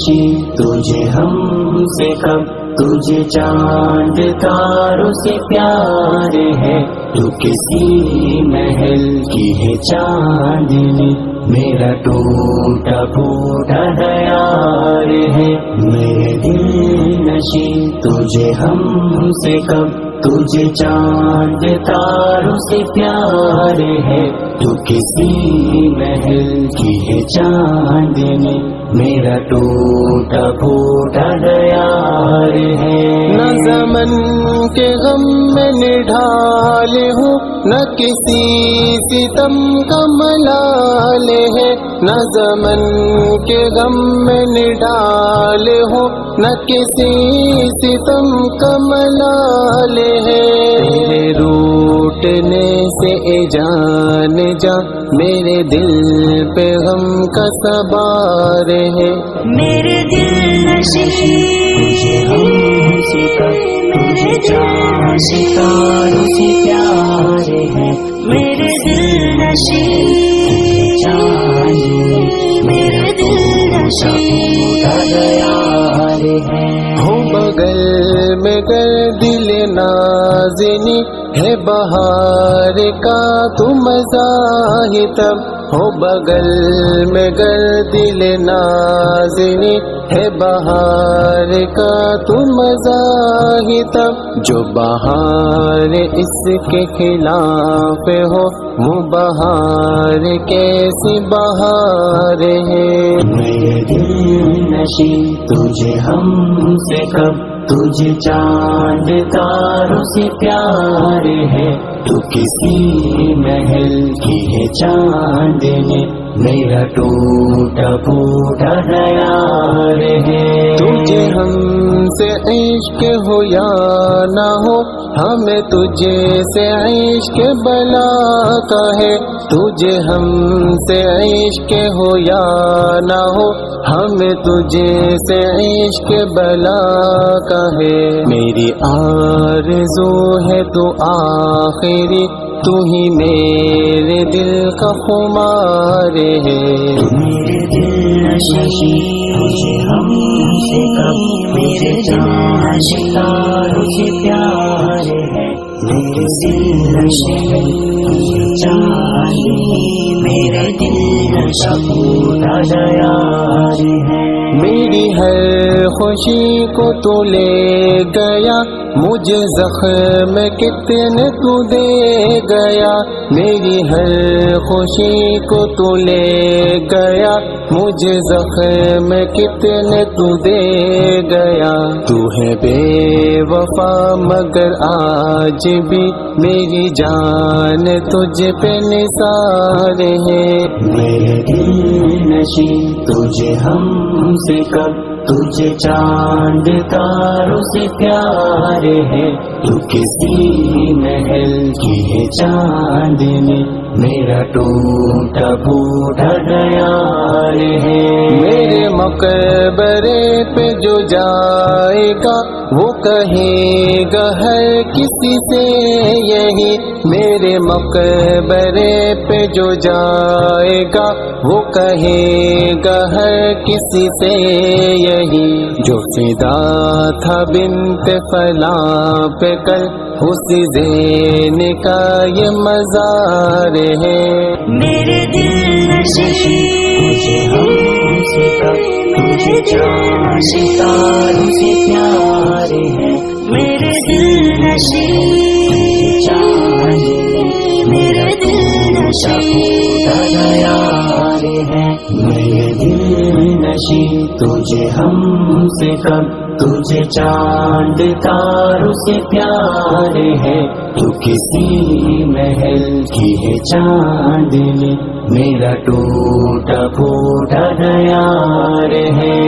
نشی تجھے ہم سے کب، تجھے چاند تاروں سے پیار ہے، تو کسی محل کی ہے چاندنی، میرا ٹوٹا پھوٹا دیار ہے، میرے دل نشی تجھے ہم سے کب، تجھے چاند تاروں سے پیار ہے، تو کسی محل کی ہے چاندنی، میرا ٹوٹا پھوٹا دیار ہے۔ نہ زمن کے غم میں نڈھال ہوں، نہ کسی ستم کا ملال ہے، نہ زمن کے غم میں نڈھال ہوں، نہ کسی ستم کا ملال ہے، تیرے روٹنے سے اے جان جا، میرے دل پہ غم کا سوار ہے، میرے دل نشی تجھے ہم سے کب، تجھے چاند ستاروں سے پیار ہے، میرے دل نشی چاندنی، میرے دل نشی کا دیار ہے۔ ہو بغل میں گر دل نازنی، ہے بہار کا تو مزاحتم، ہو بغل میں گر دل نازنی، ہے بہار کا تو مزاحتم، جو بہار اس کے خلاف ہو، وہ بہار کیسی بہار ہے، میرے دل نشی تجھے ہم سے کب، تجھے چاند تاروں سے پیار ہے، تو کسی محل کی ہے چاندنی، میرا ٹوٹا پھوٹا دیار ہے، تجھے ہم سے عشق ہو یا نہ ہو، ہمیں تجھے سے عشق بلا کا ہے، تجھے ہم سے عشق ہو یا نہ ہو، ہمیں تجھے سے عشق بلا کا ہے، میری آرزو ہے تو آخری، تو ہی میرے دل کا خمار ہے، میرے دل نشی تجھے ہم سے کب، میرے چاند ستاروں سے پیار ہے، میرے دل نشی تجھے چاندنی، میرے دل نشا پھوٹا دیار ہے، میری ہر خوشی کو تو لے گیا، مجھے زخم کتنے تو دے گیا، میری ہر خوشی کو تو لے گیا، مجھے زخم کتنے تو دے گیا، تو ہے بے وفا مگر آج بھی میری جان تجھ پہ نثار ہے، میرے دل نشی تجھے ہم سے کب، تجھے چاند تاروں سے پیار ہے، تو کسی محل کی ہے چاندنی، میرا ٹوٹا پھوٹا دیار ہے، میرے مقبرے پہ جو جائے گا وہ کہے گا ہر کسی سے یہی، میرے مقبرے پہ جو جائے گا وہ کہے گا ہر کسی سے یہی، جو فدا تھا بنت فلاں پہ کل، اسی زین کا یہ مزار ہے، میرے دل نشی تجھے ہم سے کب، تجھے چاند ستاروں سے پیار ہے، میرے دل نشی چاندنی، میرے دل نشا پھوٹا دیار ہے، میرے دل نشی تجھے ہم سے کب، تجھے چاند تاروں سے پیار ہے، تو کسی محل کی ہے چاندنی، میرا ٹوٹا پھوٹا دیار ہے۔